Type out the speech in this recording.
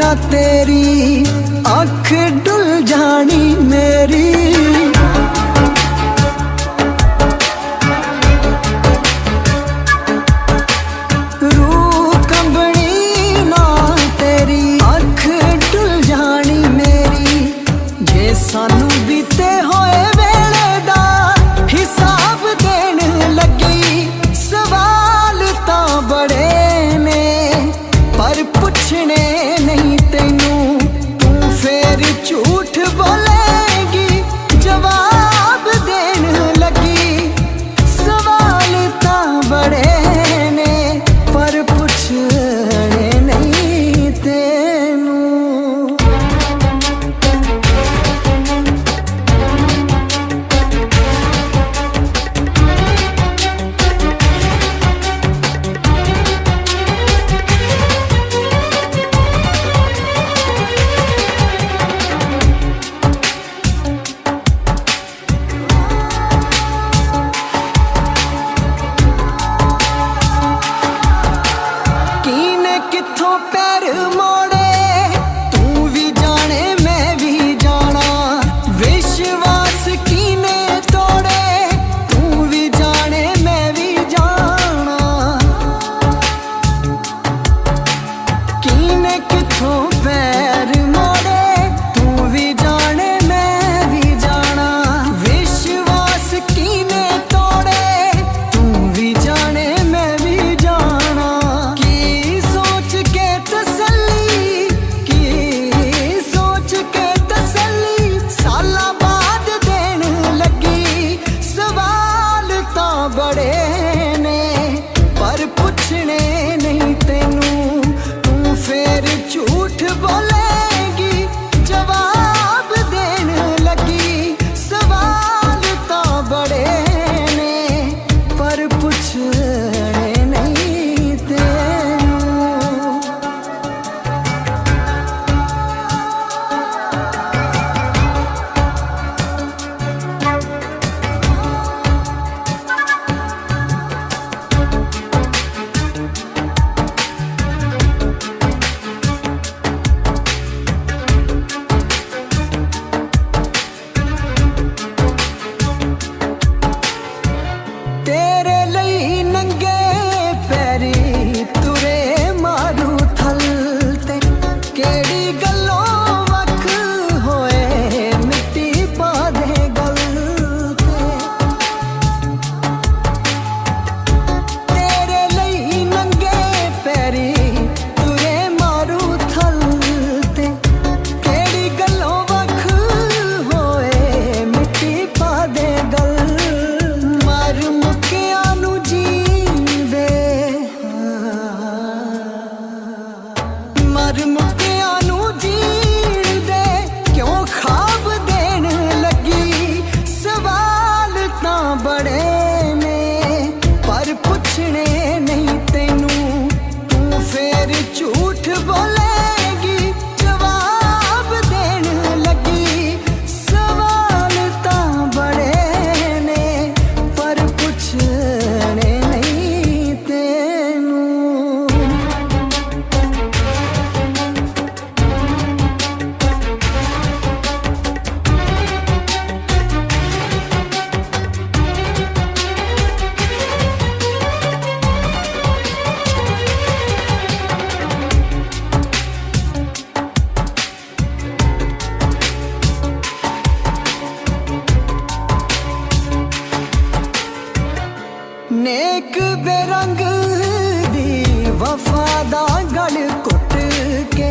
ना तेरी अख डुल जानी मेरी। रूह कंबनी ना तेरी अख डुल जानी मेरी। जे सानू बीते होए वेले दा हिसाब देन लगी। सवाल तां बड़े ने पर पुछने नहीं तैनू। तू फिर झूठ बोलेगी जवाब देन लगी। सवाल तां बड़े ने पर पुछने नहीं तैनू। किथों पैर मोड़े तू भी जाने मैं भी जाना। विश्वास कीने तोड़े तू भी जाने मैं भी जाना। कीने किथों पैर मोड़े तू भी जाने मैं भी जाना। विश्वास कीने तोड़े तू भी जाने मैं भी जाना। बड़े ने पर पुछने नहीं तैनू। तू फिर झूठ बोलेगी जवाब देन लगी। सवाल तो बड़े ने पर पुछने नहीं तैनू। तेरे लई नंगे पैरी तुरे मारू थल ते। केड़ी गल्लों वख होए मिट्टी पा दे गल ते। तेरे लई नंगे पैरी तुरे मारू थल ते। केड़ी गल्लों वख होए मिट्टी पा दे गल। मर मुकिया नू जींदे मर मुकिया नू जींदे क्यों ख्वाब देन लगी। सवाल तां बड़े ने पर पुछने नहीं तैनू। तू फिर झूठ बोलेगी जवाब देन लगी। सवाल तां बड़े ने पर पुछने नहीं तैनू। नेक बेरंग दी वफा दा गल घुट के